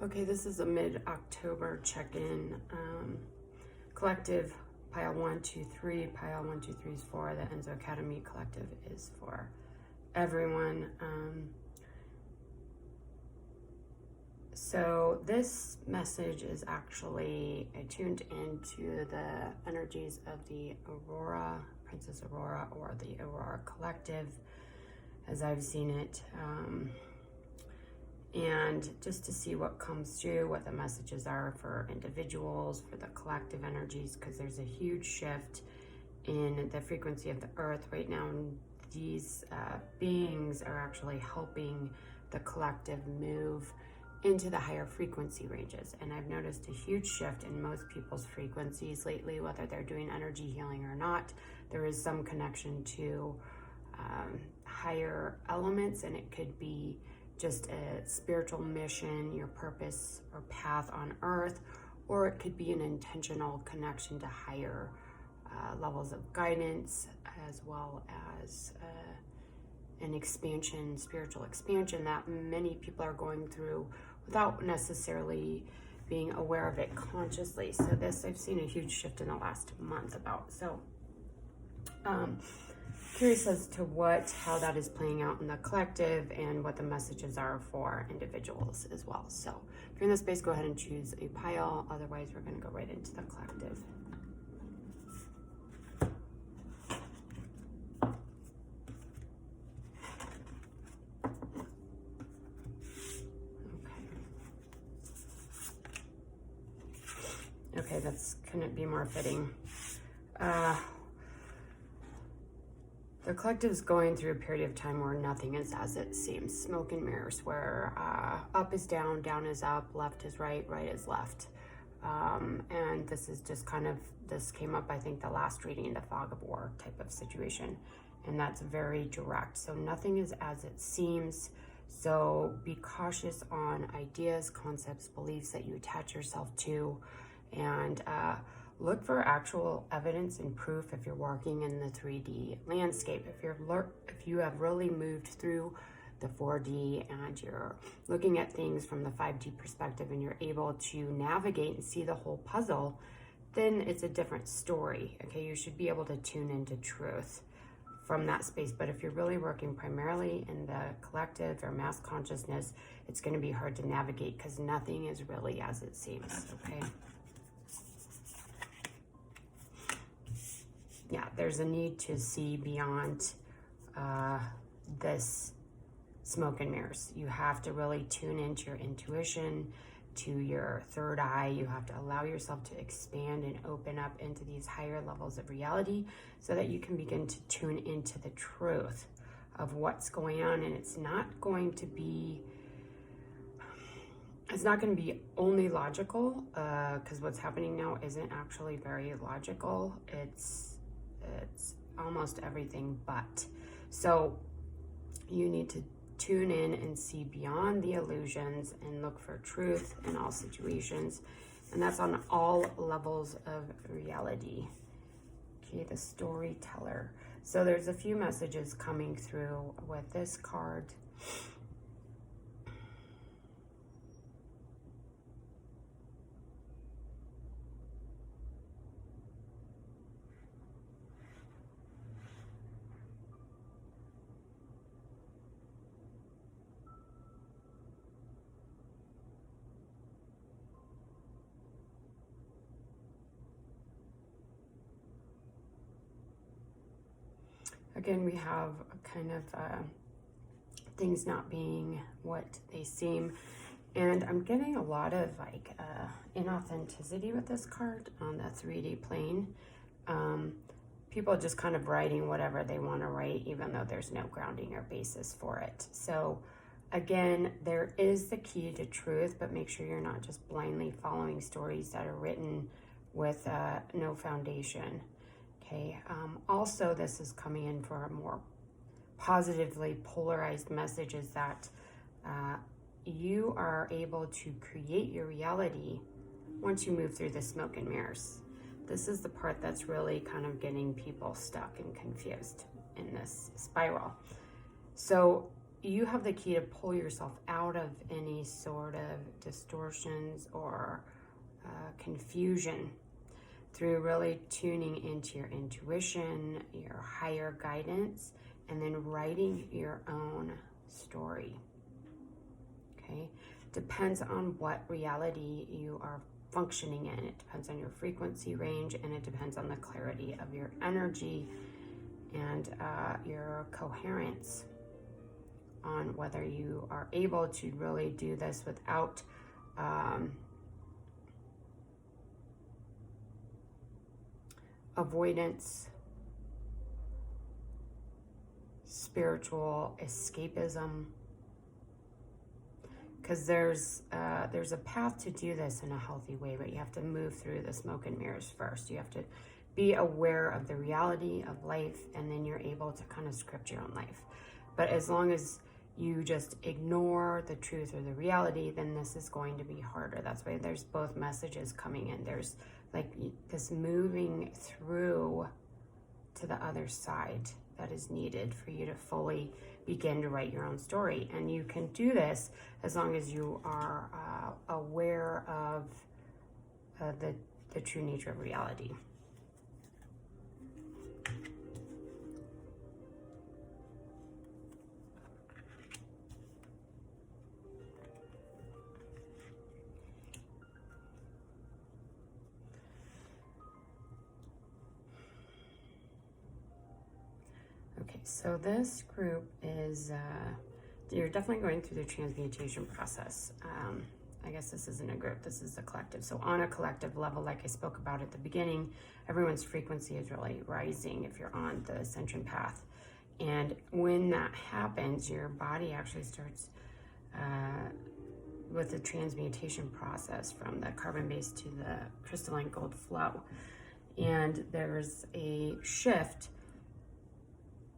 Okay, this is a mid-October check-in. Collective pile 1, 2, 3. Pile 1, 2, 3 is for the Enzo Academy. Collective is for everyone. So this message is actually tuned into the energies of the Aurora, Princess Aurora, or the Aurora Collective, as I've seen it. And just to see what comes through, what the messages are for individuals, for the collective energies, because there's a huge shift in the frequency of the earth right now. And these beings are actually helping the collective move into the higher frequency ranges. And I've noticed a huge shift in most people's frequencies lately, whether they're doing energy healing or not. There is some connection to higher elements, and it could be just a spiritual mission, your purpose or path on earth, or it could be an intentional connection to higher levels of guidance, as well as an expansion, spiritual expansion that many people are going through without necessarily being aware of it consciously. So this, I've seen a huge shift in the last month about. So curious as to how that is playing out in the collective and what the messages are for individuals as well. So if you're in this space, go ahead and choose a pile. Otherwise, we're going to go right into the collective. Okay, that's couldn't be more fitting. The collective is going through a period of time where nothing is as it seems. Smoke and mirrors, where up is down, down is up, left is right, right is left. And this is just this came up, I think, the last reading in the fog of war type of situation. And that's very direct. So nothing is as it seems. So be cautious on ideas, concepts, beliefs that you attach yourself to. And look for actual evidence and proof if you're working in the 3D landscape. If you have really moved through the 4D and you're looking at things from the 5D perspective and you're able to navigate and see the whole puzzle, then it's a different story. Okay, you should be able to tune into truth from that space. But if you're really working primarily in the collective or mass consciousness, it's going to be hard to navigate because nothing is really as it seems. Okay. Yeah, there's a need to see beyond this smoke and mirrors. You have to really tune into your intuition, to your third eye. You have to allow yourself to expand and open up into these higher levels of reality so that you can begin to tune into the truth of what's going on. And it's not going to be only logical, because what's happening now isn't actually very logical. It's almost everything but. So you need to tune in and see beyond the illusions and look for truth in all situations. And that's on all levels of reality. Okay, the storyteller. So there's a few messages coming through with this card. Again, we have kind of things not being what they seem. And I'm getting a lot of inauthenticity with this card on the 3D plane. People just kind of writing whatever they want to write, even though there's no grounding or basis for it. So again, there is the key to truth, but make sure you're not just blindly following stories that are written with no foundation. Okay. Also, this is coming in for a more positively polarized messages that you are able to create your reality once you move through the smoke and mirrors. This is the part that's really kind of getting people stuck and confused in this spiral. So you have the key to pull yourself out of any sort of distortions or confusion through really tuning into your intuition, your higher guidance, and then writing your own story. Okay? Depends on what reality you are functioning in. It depends on your frequency range, and it depends on the clarity of your energy and your coherence, on whether you are able to really do this without avoidance, spiritual escapism, because there's a path to do this in a healthy way, but you have to move through the smoke and mirrors first. You have to be aware of the reality of life, and then you're able to kind of script your own life. But as long as you just ignore the truth or the reality, then this is going to be harder. That's why there's both messages coming in. There's like this moving through to the other side that is needed for you to fully begin to write your own story. And you can do this as long as you are aware of the true nature of reality. Okay, so this group is, you're definitely going through the transmutation process. I guess this isn't a group, this is a collective. So on a collective level, like I spoke about at the beginning, everyone's frequency is really rising if you're on the ascension path. And when that happens, your body actually starts with the transmutation process from the carbon-based to the crystalline gold flow. And there's a shift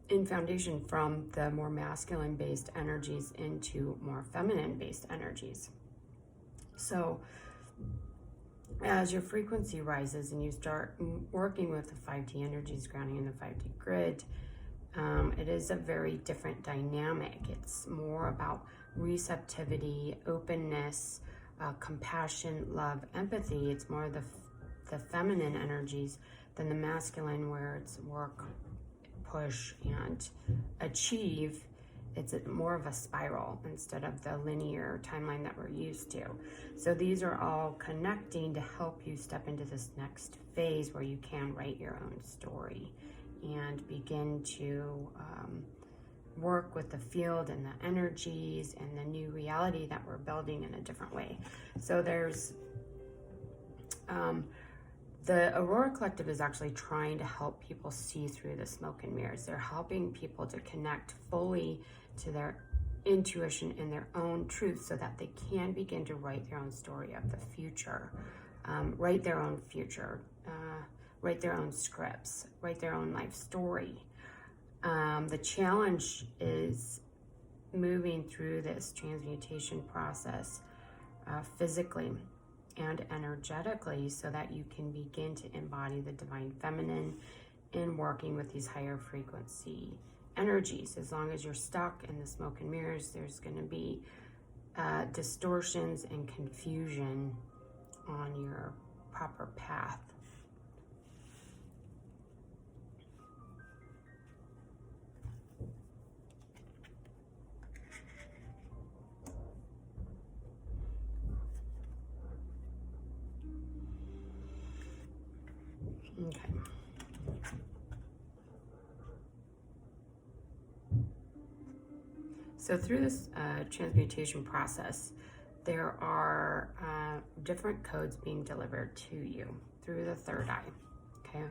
in foundation from the more masculine-based energies into more feminine-based energies. So as your frequency rises and you start working with the 5D energies, grounding in the 5D grid, it is a very different dynamic. It's more about receptivity, openness, compassion, love, empathy. It's more the feminine energies than the masculine, where it's work, push, and achieve. It's more of a spiral instead of the linear timeline that we're used to. So these are all connecting to help you step into this next phase where you can write your own story and begin to work with the field and the energies and the new reality that we're building in a different way. So there's the Aurora Collective is actually trying to help people see through the smoke and mirrors. They're helping people to connect fully to their intuition and their own truth so that they can begin to write their own story of the future, write their own future, write their own scripts, write their own life story. The challenge is moving through this transmutation process physically and energetically so that you can begin to embody the divine feminine in working with these higher frequency energies. As long as you're stuck in the smoke and mirrors, there's going to be distortions and confusion on your proper path. Okay. So through this transmutation process, there are different codes being delivered to you through the third eye, okay?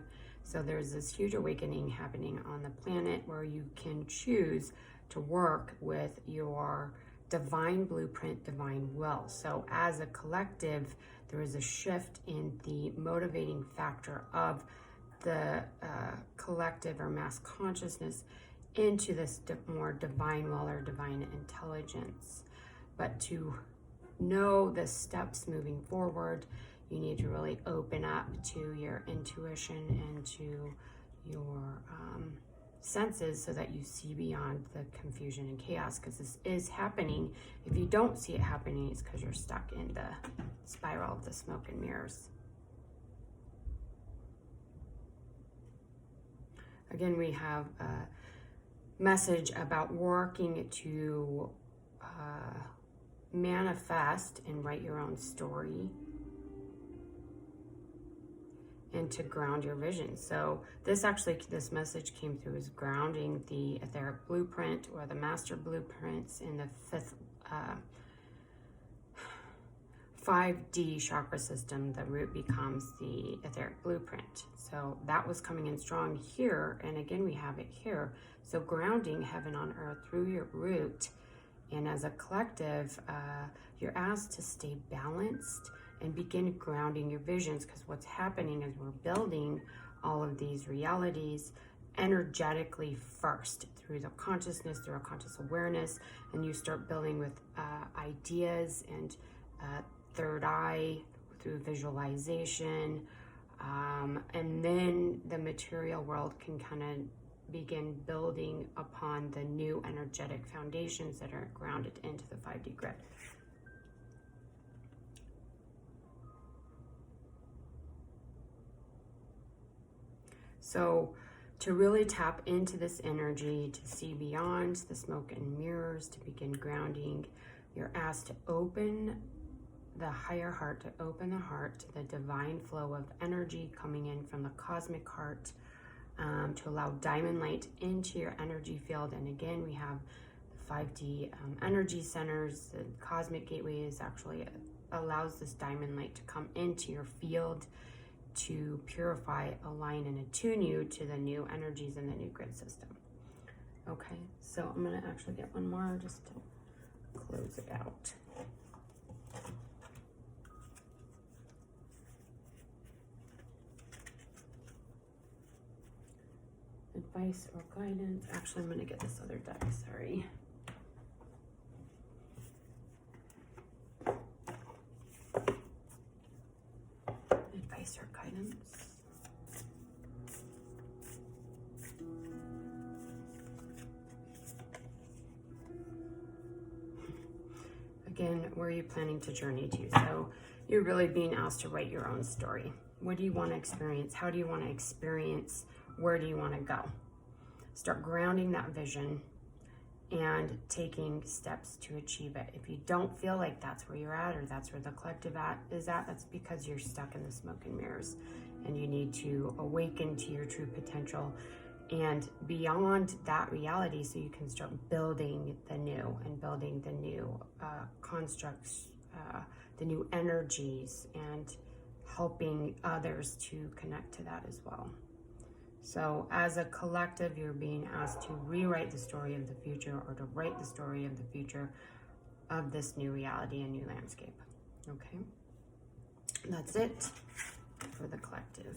So there's this huge awakening happening on the planet where you can choose to work with your divine blueprint, divine will. So as a collective, there is a shift in the motivating factor of the collective or mass consciousness into this more divine will or divine intelligence. But to know the steps moving forward, you need to really open up to your intuition and to your senses so that you see beyond the confusion and chaos, because this is happening. If you don't see it happening, it's because you're stuck in the spiral of the smoke and mirrors. Again, we have a message about working to manifest and write your own story, and to ground your vision. So this message came through as grounding the etheric blueprint, or the master blueprints, in the fifth 5D chakra system. The root becomes the etheric blueprint. So that was coming in strong here, and again we have it here. So grounding heaven on earth through your root, and as a collective, you're asked to stay balanced and begin grounding your visions, because what's happening is we're building all of these realities energetically first, through the consciousness, through a conscious awareness, and you start building with ideas and third eye, through visualization, and then the material world can kind of begin building upon the new energetic foundations that are grounded into the 5D grid. So to really tap into this energy, to see beyond the smoke and mirrors, to begin grounding, you're asked to open the higher heart, to open the heart to the divine flow of energy coming in from the cosmic heart, to allow diamond light into your energy field. And again, we have the 5D energy centers. The cosmic gateway is actually allows this diamond light to come into your field, to purify, align, and attune you to the new energies in the new grid system. Okay, so I'm going to actually get one more just to close it out. Advice or guidance. Actually, I'm going to get this other deck, sorry. Advice or guidance. Again, where are you planning to journey to? So you're really being asked to write your own story. What do you want to experience? How do you want to experience? Where do you want to go? Start grounding that vision and taking steps to achieve it. If you don't feel like that's where you're at, or that's where the collective is at, that's because you're stuck in the smoke and mirrors, and you need to awaken to your true potential and beyond that reality, so you can start building the new, and building the new constructs, the new energies, and helping others to connect to that as well. So as a collective, you're being asked to rewrite the story of the future, or to write the story of the future of this new reality and new landscape. Okay, that's it for the collective.